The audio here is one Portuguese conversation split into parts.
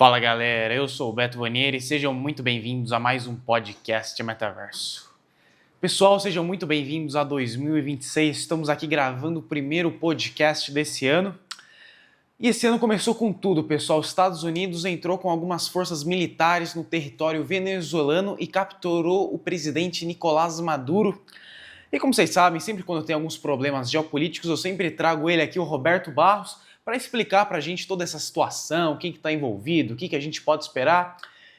Fala galera, eu sou o Beto Vanieri e sejam muito bem-vindos a mais um podcast Metaverso. Pessoal, sejam muito bem-vindos a 2026, estamos aqui gravando o primeiro podcast desse ano. E esse ano começou com tudo, pessoal. Os Estados Unidos entrou com algumas forças militares no território venezuelano e capturou o presidente Nicolás Maduro. E como vocês sabem, sempre quando tem alguns problemas geopolíticos, eu sempre trago ele aqui, o Roberto Barros, para explicar para a gente toda essa situação, quem que está envolvido, o que a gente pode esperar.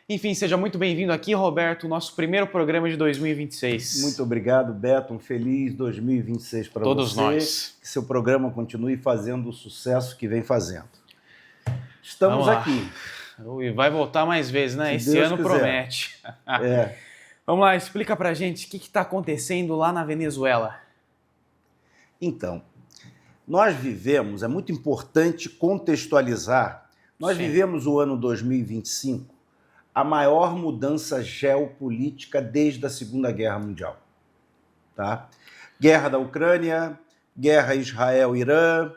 Enfim, seja muito bem-vindo aqui, Roberto, nosso primeiro programa de 2026. Muito obrigado, Beto. Um feliz 2026 para você. Todos nós. Que seu programa continue fazendo o sucesso que vem fazendo. Estamos aqui. E vai voltar mais vezes, né? Esse ano promete. Vamos lá, explica pra gente o que está acontecendo lá na Venezuela. Então, nós vivemos, é muito importante contextualizar, nós vivemos o ano 2025, a maior mudança geopolítica desde a Segunda Guerra Mundial. Tá? Guerra da Ucrânia, guerra Israel-Irã,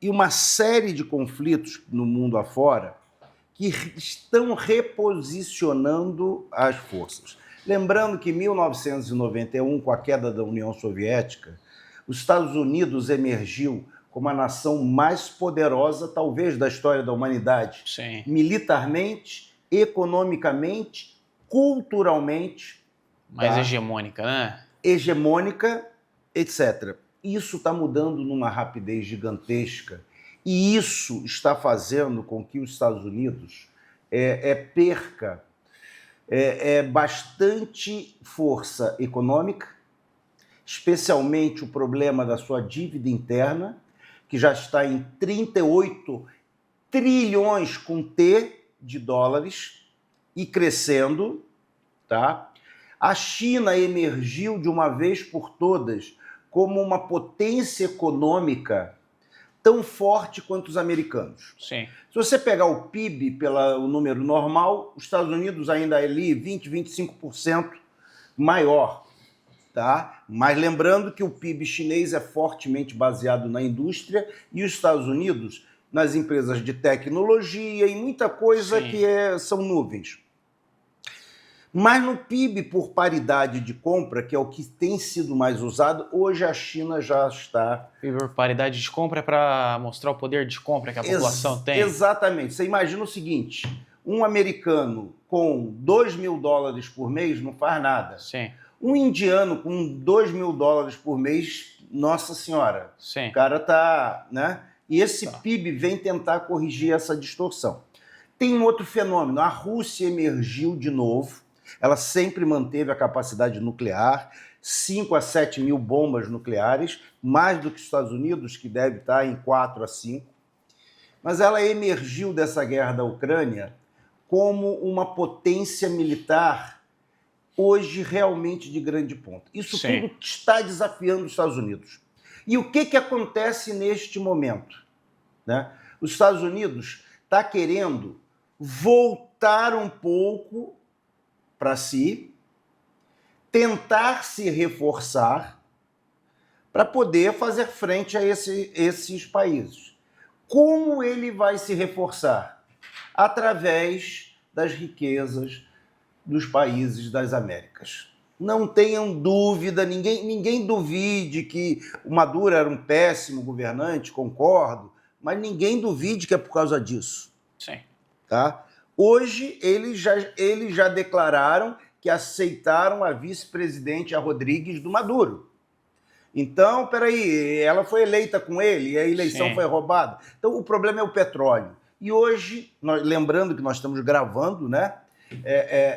e uma série de conflitos no mundo afora que estão reposicionando as forças. Lembrando que em 1991, com a queda da União Soviética, os Estados Unidos emergiu como a nação mais poderosa, talvez, da história da humanidade. Sim. Militarmente, economicamente, culturalmente. Mais hegemônica, né? Hegemônica, etc. Isso está mudando numa rapidez gigantesca. E isso está fazendo com que os Estados Unidos perca bastante força econômica, especialmente o problema da sua dívida interna, que já está em 38 trilhões com T de dólares e crescendo. Tá? A China emergiu de uma vez por todas como uma potência econômica tão forte quanto os americanos. Sim. Se você pegar o PIB pelo número normal, os Estados Unidos ainda é ali 20, 25% maior. Tá? Mas lembrando que o PIB chinês é fortemente baseado na indústria e os Estados Unidos nas empresas de tecnologia e muita coisa. Sim. Que são nuvens. Mas no PIB por paridade de compra, que é o que tem sido mais usado, hoje a China já está... PIB por paridade de compra é para mostrar o poder de compra que a população tem. Exatamente. Você imagina o seguinte, um americano com $2.000 por mês não faz nada. Sim. Um indiano com $2.000 por mês, nossa senhora, sim. O cara tá, né? E esse PIB vem tentar corrigir essa distorção. Tem um outro fenômeno, a Rússia emergiu de novo, ela sempre manteve a capacidade nuclear, 5 a 7 mil bombas nucleares, mais do que os Estados Unidos, que deve estar em 4 a 5. Mas ela emergiu dessa guerra da Ucrânia como uma potência militar hoje realmente de grande ponta. Isso Sim. Tudo está desafiando os Estados Unidos. E o que acontece neste momento? Né? Os Estados Unidos está querendo voltar um pouco para si, tentar se reforçar para poder fazer frente a esses países. Como ele vai se reforçar? Através das riquezas dos países das Américas. Não tenham dúvida, ninguém duvide que o Maduro era um péssimo governante, concordo, mas ninguém duvide que é por causa disso. Sim. Tá? Hoje, eles já declararam que aceitaram a vice-presidente a Rodrigues do Maduro. Então, peraí, ela foi eleita com ele e a eleição foi roubada. Então, o problema é o petróleo. E hoje, lembrando que nós estamos gravando, né?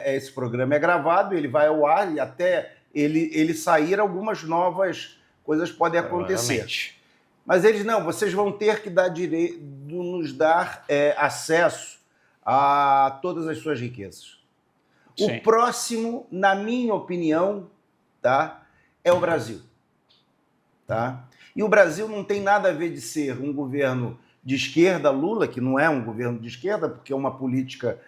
Esse programa é gravado, ele vai ao ar e até ele sair, algumas novas coisas podem acontecer. Mas eles não, vocês vão ter que nos dar acesso a todas as suas riquezas. Sim. O próximo, na minha opinião, tá, é o Brasil. Tá? E o Brasil não tem nada a ver de ser um governo de esquerda, Lula, que não é um governo de esquerda, porque é uma política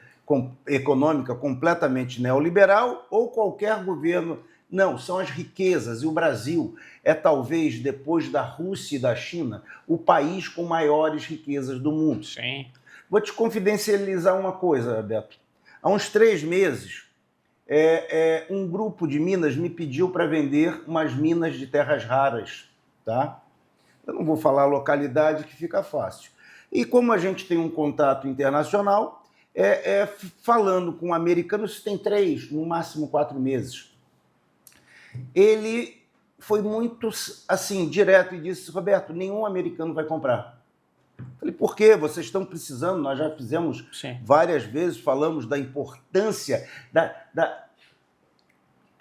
econômica completamente neoliberal, ou qualquer governo Não, são as riquezas. E o Brasil é talvez, depois da Rússia e da China, o país com maiores riquezas do mundo. Sim. Vou te confidencializar uma coisa, Beto. Há uns 3 meses, um grupo de Minas me pediu para vender umas minas de terras raras, tá? Eu não vou falar a localidade, que fica fácil. E como a gente tem um contato internacional, falando com americanos, tem 3, no máximo 4 meses. Ele foi muito assim, direto, e disse: Roberto, nenhum americano vai comprar. Falei: por quê? Vocês estão precisando, nós já fizemos várias vezes, falamos da importância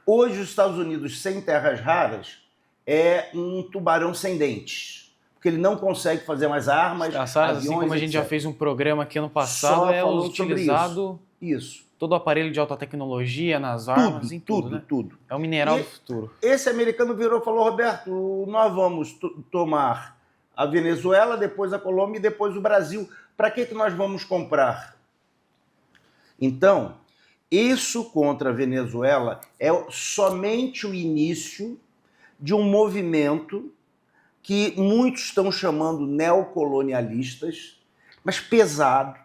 Hoje, os Estados Unidos sem terras raras é um tubarão sem dentes, porque ele não consegue fazer mais armas, aviões, assim como a gente já fez um programa aqui ano passado, utilizado isso. Todo o aparelho de alta tecnologia nas armas, em tudo, né? Tudo. É o mineral do futuro. Esse americano virou e falou: Roberto, nós vamos tomar a Venezuela, depois a Colômbia e depois o Brasil. Para que nós vamos comprar? Então, isso contra a Venezuela é somente o início de um movimento que muitos estão chamando neocolonialistas, mas pesado,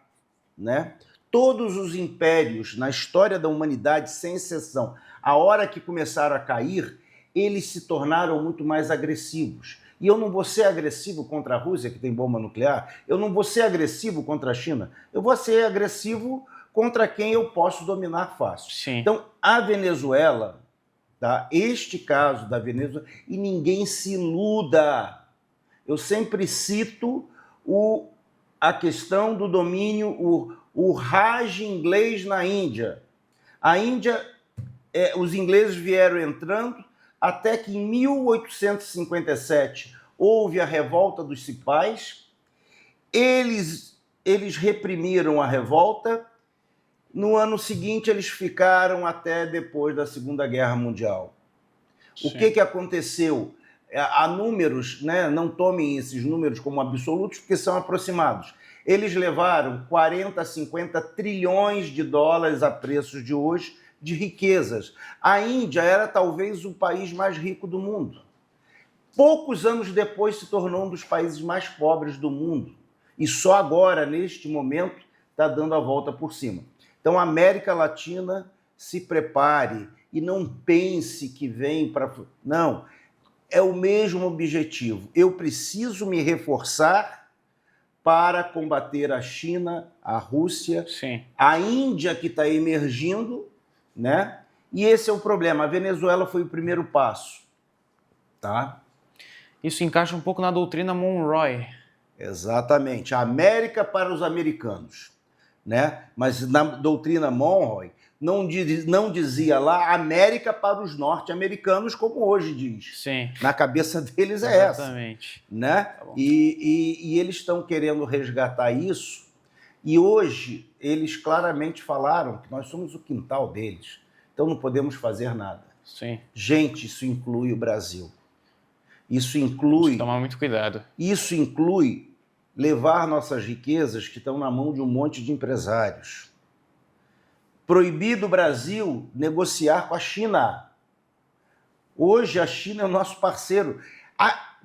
né? Todos os impérios na história da humanidade, sem exceção, a hora que começaram a cair, eles se tornaram muito mais agressivos. E eu não vou ser agressivo contra a Rússia, que tem bomba nuclear, eu não vou ser agressivo contra a China, eu vou ser agressivo contra quem eu posso dominar fácil. Sim. Então, a Venezuela, tá? Este caso da Venezuela, e ninguém se iluda. Eu sempre cito a questão do domínio, o Raj inglês na Índia. A Índia, os ingleses vieram entrando até que em 1857 houve a revolta dos cipais. Eles reprimiram a revolta. No ano seguinte, eles ficaram até depois da Segunda Guerra Mundial. Sim. O que aconteceu? Há números, né? Não tomem esses números como absolutos, porque são aproximados. Eles levaram 40, 50 trilhões de dólares a preços de hoje de riquezas. A Índia era talvez o país mais rico do mundo. Poucos anos depois se tornou um dos países mais pobres do mundo. E só agora, neste momento, está dando a volta por cima. Então, a América Latina, se prepare e não pense que vem para... Não, é o mesmo objetivo. Eu preciso me reforçar para combater a China, a Rússia, sim, a Índia, que está emergindo, né? E esse é o problema. A Venezuela foi o primeiro passo, tá? Isso encaixa um pouco na doutrina Monroe. Exatamente. A América para os americanos, né? Mas na doutrina Monroe não dizia lá América para os norte-americanos, como hoje diz. Sim. Na cabeça deles é exatamente essa. Né? Tá, e eles estão querendo resgatar isso, e hoje eles claramente falaram que nós somos o quintal deles, então não podemos fazer nada. Sim. Gente, isso inclui o Brasil. Isso inclui... Tem que tomar muito cuidado. Isso inclui levar nossas riquezas que estão na mão de um monte de empresários. Proibir do Brasil negociar com a China. Hoje a China é o nosso parceiro.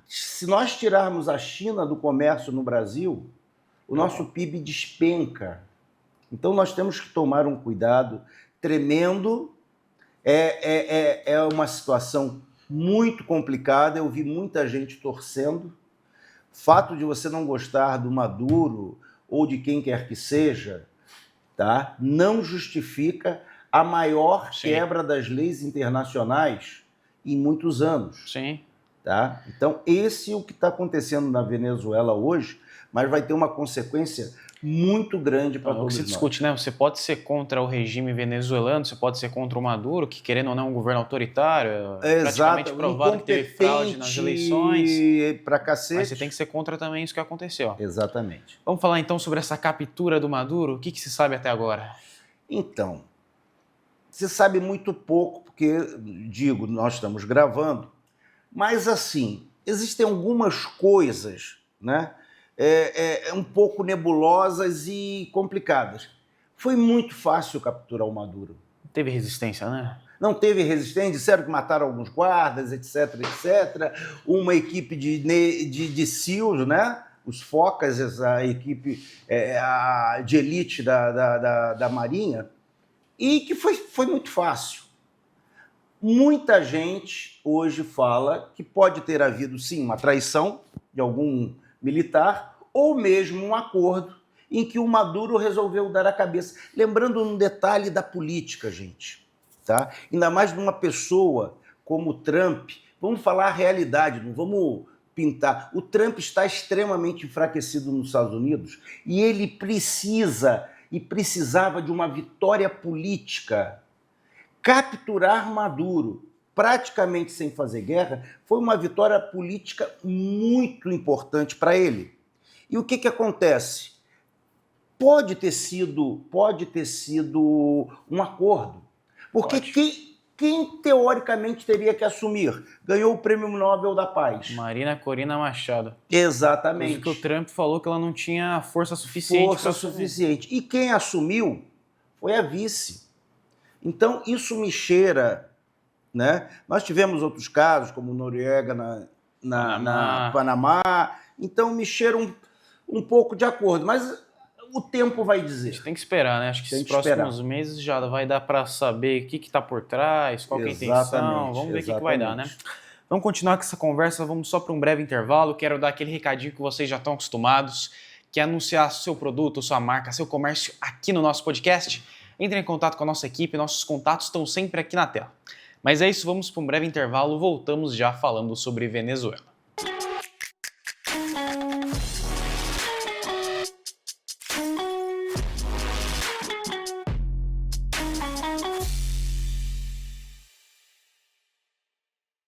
Se nós tirarmos a China do comércio no Brasil, o nosso PIB despenca. Então nós temos que tomar um cuidado tremendo. É uma situação muito complicada. Eu vi muita gente torcendo. O fato de você não gostar do Maduro ou de quem quer que seja, tá? Não justifica a maior Sim. quebra das leis internacionais em muitos anos. Sim. Tá? Então, esse é o que está acontecendo na Venezuela hoje, mas vai ter uma consequência muito grande para todos nós. Se discute, né? Você pode ser contra o regime venezuelano, você pode ser contra o Maduro, que querendo ou não é um governo autoritário, praticamente provado que teve fraude nas eleições. Pra cacete. Mas você tem que ser contra também isso que aconteceu. Exatamente. Vamos falar então sobre essa captura do Maduro? O que se sabe até agora? Então, se sabe muito pouco, porque, digo, nós estamos gravando, mas assim, existem algumas coisas, né? Um pouco nebulosas e complicadas. Foi muito fácil capturar o Maduro. Teve resistência, né? Não teve resistência, disseram que mataram alguns guardas, etc, etc. Uma equipe de SEALs, né? Os Focas, essa equipe de elite da Marinha, e que foi muito fácil. Muita gente hoje fala que pode ter havido, sim, uma traição de algum militar ou mesmo um acordo em que o Maduro resolveu dar a cabeça. Lembrando um detalhe da política, gente, tá? Ainda mais de uma pessoa como o Trump. Vamos falar a realidade, não vamos pintar. O Trump está extremamente enfraquecido nos Estados Unidos e ele precisava de uma vitória política. Capturar Maduro, praticamente sem fazer guerra, foi uma vitória política muito importante para ele. E o que acontece? Pode ter sido um acordo. Porque quem teoricamente teria que assumir? Ganhou o Prêmio Nobel da Paz. Marina Corina Machado. Exatamente. Porque o Trump falou que ela não tinha força suficiente. E quem assumiu foi a vice. Então, isso me cheira, né? Nós tivemos outros casos, como Noriega na Panamá. Então, me cheira um pouco de acordo. Mas o tempo vai dizer. A gente tem que esperar, né? Acho que esses próximos meses já vai dar para saber o que está por trás, qual que é a intenção. Vamos ver o que vai dar, né? Vamos continuar com essa conversa, vamos só para um breve intervalo. Quero dar aquele recadinho que vocês já estão acostumados, que é anunciar seu produto, sua marca, seu comércio aqui no nosso podcast. Entre em contato com a nossa equipe, nossos contatos estão sempre aqui na tela. Mas é isso, vamos para um breve intervalo, voltamos já falando sobre Venezuela.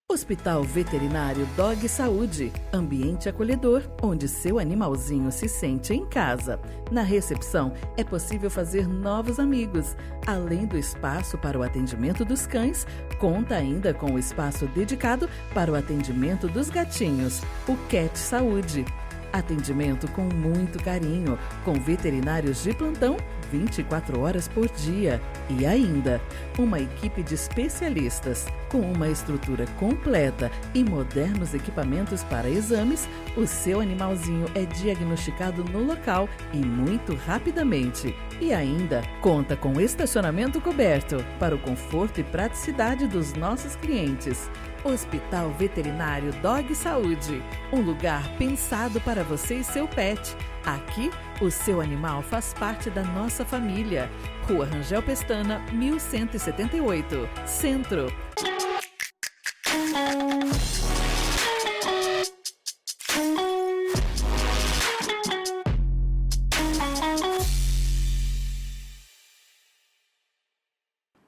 Hospital Veterinário Dog Saúde, ambiente acolhedor, onde seu animalzinho se sente em casa. Na recepção, é possível fazer novos amigos. Além do espaço para o atendimento dos cães, conta ainda com o espaço dedicado para o atendimento dos gatinhos, o Cat Saúde. Atendimento com muito carinho, com veterinários de plantão 24 horas por dia. E ainda, uma equipe de especialistas. Com uma estrutura completa e modernos equipamentos para exames, o seu animalzinho é diagnosticado no local e muito rapidamente. E ainda, conta com estacionamento coberto para o conforto e praticidade dos nossos clientes. Hospital Veterinário Dog Saúde, um lugar pensado para você e seu pet. Aqui, o seu animal faz parte da nossa família. Rua Rangel Pestana, 1178, Centro.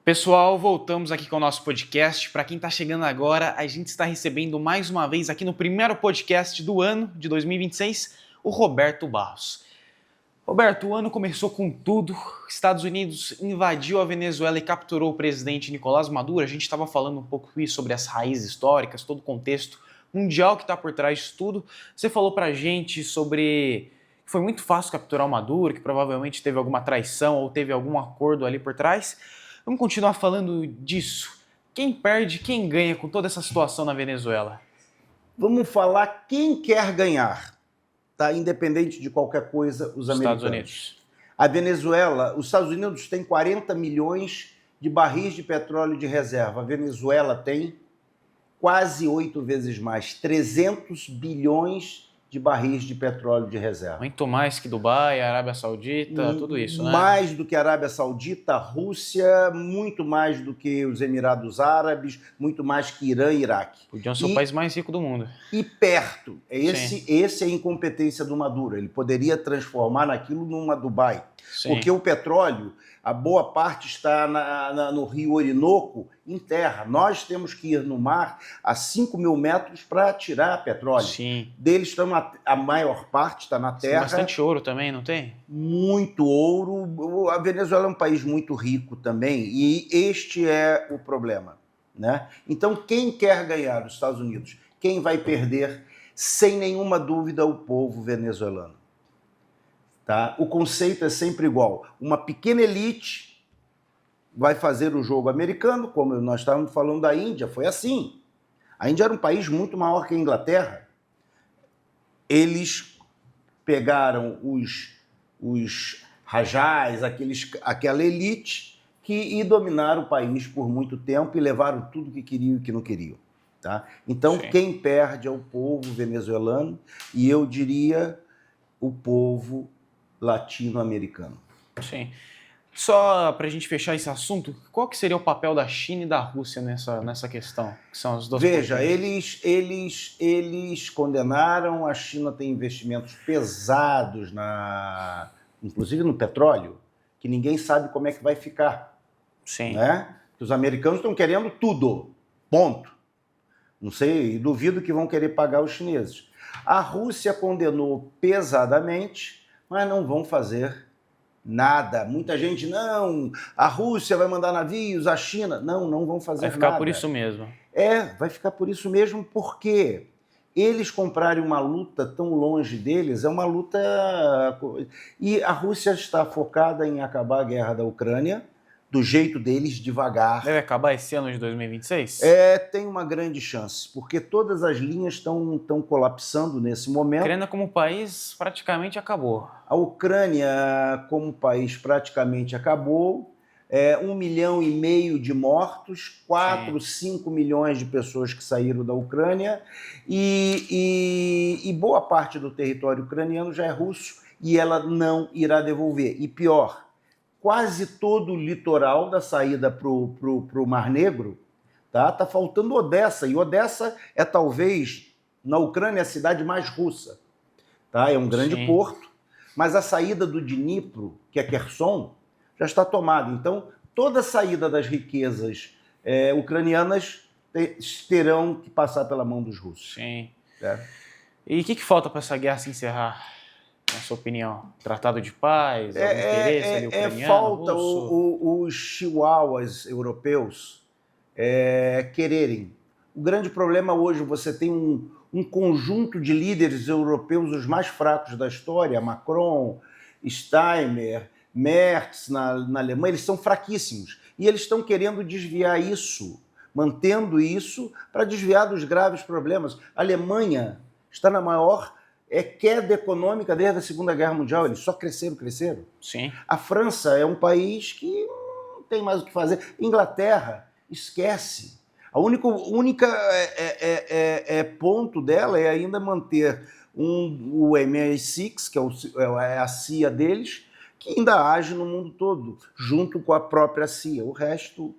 Pessoal, voltamos aqui com o nosso podcast. Para quem está chegando agora, a gente está recebendo mais uma vez aqui no primeiro podcast do ano de 2026, o Roberto Barros. Roberto, o ano começou com tudo. Estados Unidos invadiu a Venezuela e capturou o presidente Nicolás Maduro. A gente estava falando um pouco sobre as raízes históricas, todo o contexto mundial que está por trás disso tudo. Você falou para a gente sobre que foi muito fácil capturar o Maduro, que provavelmente teve alguma traição ou teve algum acordo ali por trás. Vamos continuar falando disso. Quem perde, quem ganha com toda essa situação na Venezuela? Vamos falar quem quer ganhar, tá? Independente de qualquer coisa, os americanos. Estados Unidos. A Venezuela, os Estados Unidos têm 40 milhões de barris de petróleo de reserva. A Venezuela tem quase 8 vezes mais, 300 bilhões de barris de petróleo de reserva. Muito mais que Dubai, Arábia Saudita, tudo isso, né? Mais do que a Arábia Saudita, Rússia, muito mais do que os Emirados Árabes, muito mais que Irã e Iraque. Podiam ser o país mais rico do mundo. E perto. Esse é a incompetência do Maduro. Ele poderia transformar naquilo numa Dubai. Sim. Porque o petróleo, a boa parte está no rio Orinoco, em terra. Nós temos que ir no mar a 5 mil metros para tirar petróleo. Sim. Deles a maior parte está na terra. Tem bastante ouro também, não tem? Muito ouro. A Venezuela é um país muito rico também e este é o problema, né? Então, quem quer ganhar? Os Estados Unidos. Quem vai perder? Sem nenhuma dúvida, o povo venezuelano. Tá? O conceito é sempre igual. Uma pequena elite vai fazer o jogo americano, como nós estávamos falando da Índia, foi assim. A Índia era um país muito maior que a Inglaterra. Eles pegaram os rajás, aquela elite, e dominaram o país por muito tempo e levaram tudo que queriam e que não queriam. Tá? Então, Sim. Quem perde é o povo venezuelano e eu diria o povo latino-americano. Sim. Só para a gente fechar esse assunto, qual que seria o papel da China e da Rússia nessa questão? Que são as duas Veja, potências. eles condenaram, a China tem investimentos pesados, inclusive no petróleo, que ninguém sabe como é que vai ficar. Sim. Né? Os americanos estão querendo tudo, ponto. Não sei, duvido que vão querer pagar os chineses. A Rússia condenou pesadamente, mas não vão fazer nada. Muita gente, não, a Rússia vai mandar navios, a China. Não vão fazer nada. Vai ficar por isso mesmo. Vai ficar por isso mesmo, porque eles comprarem uma luta tão longe deles, é uma luta... E a Rússia está focada em acabar a guerra da Ucrânia, do jeito deles, devagar. Deve acabar esse ano de 2026? Tem uma grande chance, porque todas as linhas estão colapsando nesse momento. A Ucrânia como país praticamente acabou. A Ucrânia como país praticamente acabou. 1,5 milhão de mortos, 5 milhões de pessoas que saíram da Ucrânia e boa parte do território ucraniano já é russo e ela não irá devolver. E pior, quase todo o litoral da saída para o Mar Negro tá faltando Odessa, e Odessa é talvez, na Ucrânia, a cidade mais russa. Tá? É um grande porto, mas a saída do Dnipro, que é Kherson, já está tomada. Então, toda a saída das riquezas ucranianas terão que passar pela mão dos russos. Sim. E o que falta para essa guerra se encerrar, na sua opinião? Tratado de paz? Algum interesse ali ucraniano, falta russo? os chihuahuas europeus quererem. O grande problema hoje, você tem um conjunto de líderes europeus, os mais fracos da história, Macron, Steinmeier, Merz na Alemanha, eles são fraquíssimos. E eles estão querendo desviar isso, mantendo isso, para desviar dos graves problemas. A Alemanha está na maior queda econômica desde a Segunda Guerra Mundial. Eles só cresceram. Sim. A França é um país que não tem mais o que fazer. Inglaterra, esquece. A única ponto dela é ainda manter o MI6, que é a CIA deles, que ainda age no mundo todo, junto com a própria CIA. O resto...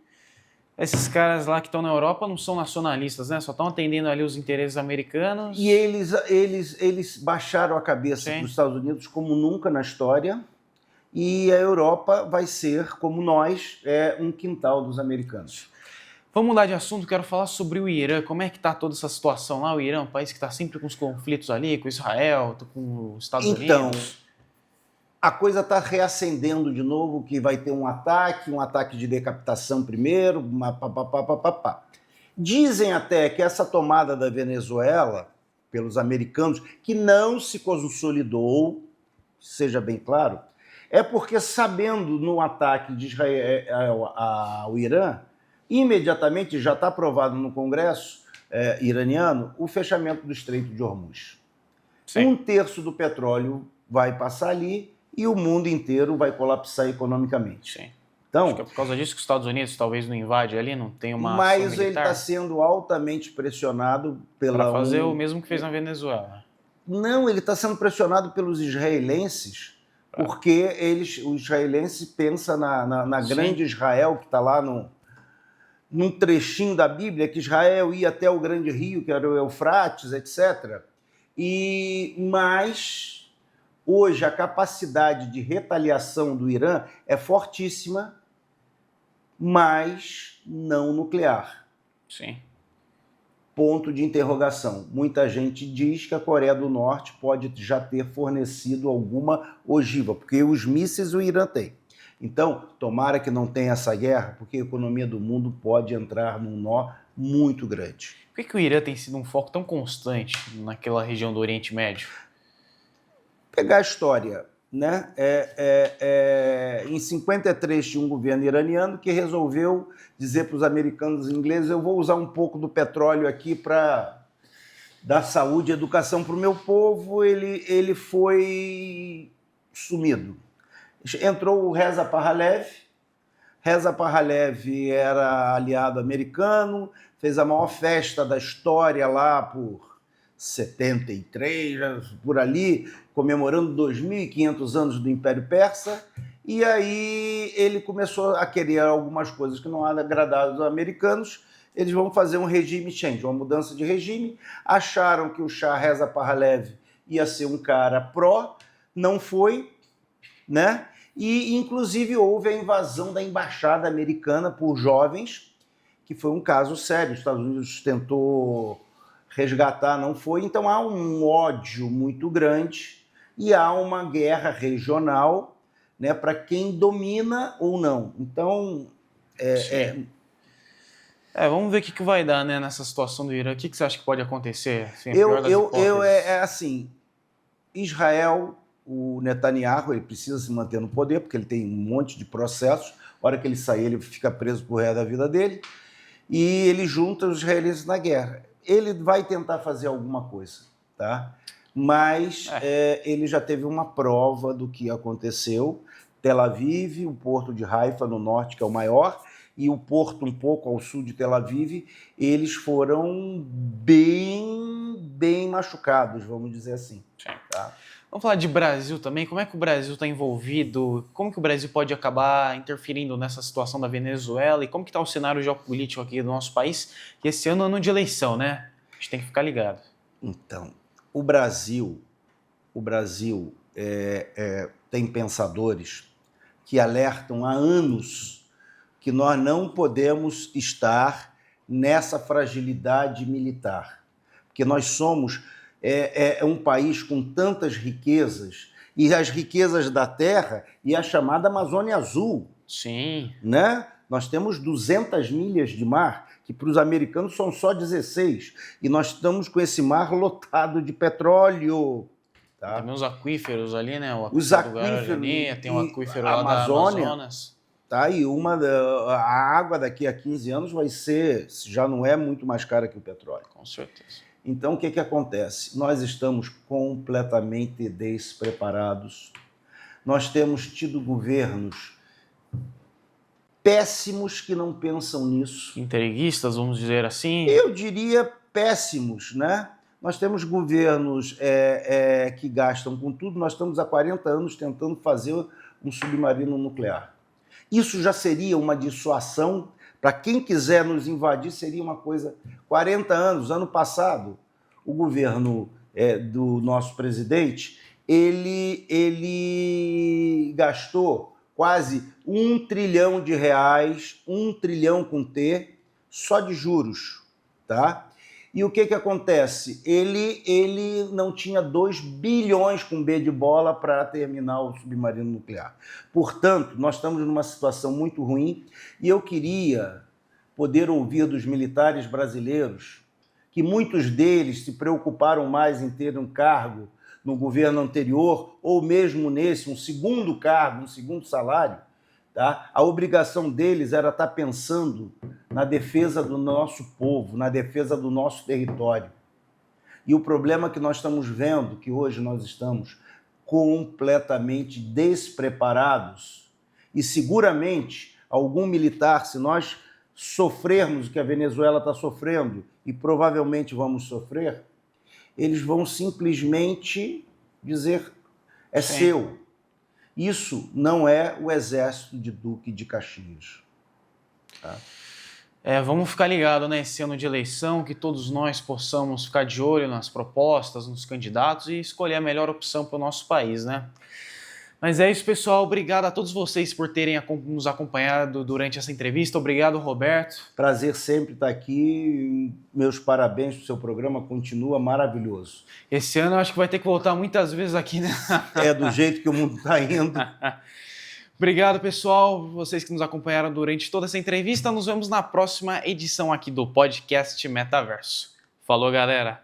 Esses caras lá que estão na Europa não são nacionalistas, né? Só estão atendendo ali os interesses americanos. E eles baixaram a cabeça para os Estados Unidos como nunca na história, e a Europa vai ser, como nós, um quintal dos americanos. Vamos mudar de assunto, quero falar sobre o Irã. Como é que está toda essa situação lá? O Irã é um país que está sempre com os conflitos ali, com Israel, com os Estados Unidos. Então, a coisa está reacendendo de novo, que vai ter um ataque de decapitação primeiro, Dizem até que essa tomada da Venezuela pelos americanos, que não se consolidou, seja bem claro, é porque, sabendo no ataque de Israel ao Irã, imediatamente já está aprovado no Congresso iraniano o fechamento do Estreito de Hormuz. Sim. 1/3 do petróleo vai passar ali e o mundo inteiro vai colapsar economicamente. Sim. Então, acho que é por causa disso que os Estados Unidos talvez não invade ali, não tem uma ação mas militar. ele está sendo altamente pressionado para fazer o mesmo que fez na Venezuela. Não, ele está sendo pressionado pelos israelenses, porque os israelenses pensam na grande Israel, que está lá num trechinho da Bíblia, que Israel ia até o grande rio, que era o Eufrates, etc. Mas hoje a capacidade de retaliação do Irã é fortíssima, mas não nuclear. Sim. Ponto de interrogação. Muita gente diz que a Coreia do Norte pode já ter fornecido alguma ogiva, porque os mísseis o Irã tem. Então, tomara que não tenha essa guerra, porque a economia do mundo pode entrar num nó muito grande. Por que o Irã tem sido um foco tão constante naquela região do Oriente Médio? Pegar a história. né? Em 53 tinha um governo iraniano que resolveu dizer para os americanos e ingleses: eu vou usar um pouco do petróleo aqui para dar saúde e educação para o meu povo. Ele foi sumido. Entrou o Reza Pahlavi. Reza Pahlavi era aliado americano, fez a maior festa da história lá por 73, por ali, comemorando 2.500 anos do Império Persa, e aí ele começou a querer algumas coisas que não agradaram aos americanos. Eles vão fazer um regime change, uma mudança de regime. Acharam que o Shah Reza Pahlavi ia ser um cara pró, não foi, né? E, inclusive, houve a invasão da embaixada americana por jovens, que foi um caso sério. Os Estados Unidos tentou resgatar, não foi. Então há um ódio muito grande e há uma guerra regional, né, para quem domina ou não. Então, vamos ver o que vai dar, né, nessa situação do Irã. O que você acha que pode acontecer? Assim, assim, Israel, o Netanyahu, ele precisa se manter no poder, porque ele tem um monte de processos. A hora que ele sair, ele fica preso pro resto da vida dele. E ele junta os israelenses na guerra. Ele vai tentar fazer alguma coisa, tá? Mas ele já teve uma prova do que aconteceu. Tel Aviv, o porto de Haifa, no norte, que é o maior, e o porto um pouco ao sul de Tel Aviv, eles foram bem machucados, vamos dizer assim. Tá? Vamos falar de Brasil também. Como é que o Brasil está envolvido? Como que o Brasil pode acabar interferindo nessa situação da Venezuela? E como que está o cenário geopolítico aqui do nosso país? Que esse ano é ano de eleição, né? A gente tem que ficar ligado. Então, o Brasil tem pensadores que alertam há anos que nós não podemos estar nessa fragilidade militar. Porque nós somos um país com tantas riquezas, e as riquezas da terra e a chamada Amazônia Azul. Sim. Né? Nós temos 200 milhas de mar, que para os americanos são só 16, e nós estamos com esse mar lotado de petróleo. Tá? Também os aquíferos ali, né? Os aquíferos, tem um aquífero lá Amazônia, da Amazonas. Tá? E a água daqui a 15 anos vai ser, já não é muito mais cara que o petróleo. Com certeza. Então, o que acontece? Nós estamos completamente despreparados. Nós temos tido governos péssimos que não pensam nisso. Interiguistas, vamos dizer assim? Eu diria péssimos, né? Nós temos governos que gastam com tudo. Nós estamos há 40 anos tentando fazer um submarino nuclear. Isso já seria uma dissuasão. Para quem quiser nos invadir, seria uma coisa... 40 anos, ano passado, o governo do nosso presidente, ele gastou quase R$1 trilhão, 1 trilhão com T, só de juros, tá? E o que acontece? Ele não tinha 2 bilhões com B de bola para terminar o submarino nuclear. Portanto, nós estamos numa situação muito ruim, e eu queria poder ouvir dos militares brasileiros, que muitos deles se preocuparam mais em ter um cargo no governo anterior, ou mesmo nesse, um segundo cargo, um segundo salário. Tá? A obrigação deles era estar pensando na defesa do nosso povo, na defesa do nosso território. E o problema que nós estamos vendo, que hoje nós estamos completamente despreparados, e seguramente algum militar, se nós sofrermos o que a Venezuela está sofrendo, e provavelmente vamos sofrer, eles vão simplesmente dizer, seu. Isso não é o exército de Duque de Caxias. Tá? Vamos ficar ligados, né, esse ano de eleição, que todos nós possamos ficar de olho nas propostas, nos candidatos e escolher a melhor opção para o nosso país, né? Mas é isso, pessoal. Obrigado a todos vocês por terem nos acompanhado durante essa entrevista. Obrigado, Roberto. Prazer sempre estar aqui. Meus parabéns para o seu programa. Continua maravilhoso. Esse ano eu acho que vai ter que voltar muitas vezes aqui, né? Do jeito que o mundo está indo. Obrigado, pessoal. Vocês que nos acompanharam durante toda essa entrevista. Nos vemos na próxima edição aqui do podcast Metaverso. Falou, galera.